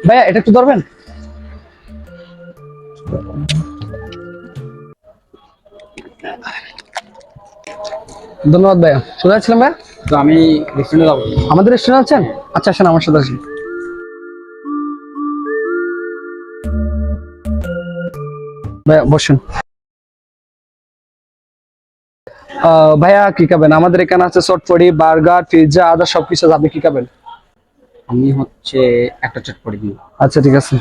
ভাইয়া এটা একটু ধরবেন। ধন্যবাদ ভাইয়া। কোথায় ছিলাম ভাইয়া? তো আমি রেস্টুরেন্টে যাবো। আমাদের রেস্টুরেন্ট আছেন? আচ্ছা আসেন আমার সাথে আসেন। ভাইয়া বসেন। ভাইয়া কি খাবেন? আমাদের এখানে আছে চটপটি, বার্গার, পিৎজা, আদার সবকিছু আছে। আপনি কি খাবেন? আমি হচ্ছে একটা চটপটি দিন। আচ্ছা ঠিক আছে।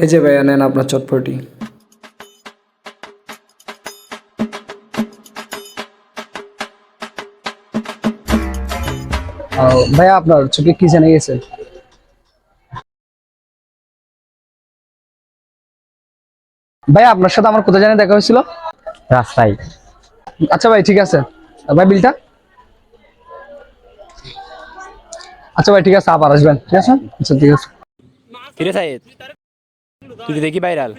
এই যে ভাইয়া নেন আপনার চটপটি। ভাইয়া আপনার চোখে কি জেনে গেছে? ভাইয়া আপনার সাথে আমার কোথায় জানি দেখা হয়েছিল? রাস্তায়। আচ্ছা ভাই ঠিক আছে। ভাই বিলটা? আচ্ছা ভাই ঠিক আছে, আবার আসবেন। ঠিক আছে, আচ্ছা ঠিক আছে। কিরে সাইদ, তুই দেখি ভাইরাল।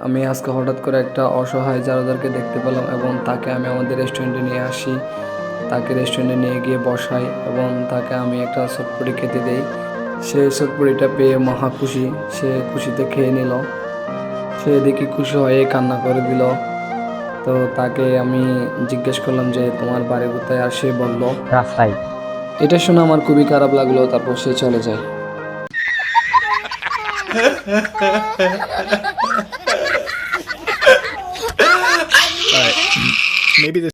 আমি আজকে হঠাৎ করে একটা অসহায় জারদারকে দেখতে পেলাম এবং তাকে আমি আমাদের রেস্টুরেন্টে নিয়ে আসি। তাকে রেস্টুরেন্টে নিয়ে গিয়ে বসাই এবং তাকে আমি একটা চটপটি খেতে দেই। সে চটপটিটা পেয়ে মহা খুশি, সে খুশিতে খেয়ে নিল। সে দেখি খুশি হয়ে কান্না করে দিল। তো তাকে আমি জিজ্ঞেস করলাম যে তোমার বাড়ি কোথায়, আর সে বলল রাস্তায়। এটা শুনে আমার খুবই খারাপ লাগলো। তারপর সে চলে যায়। Maybe this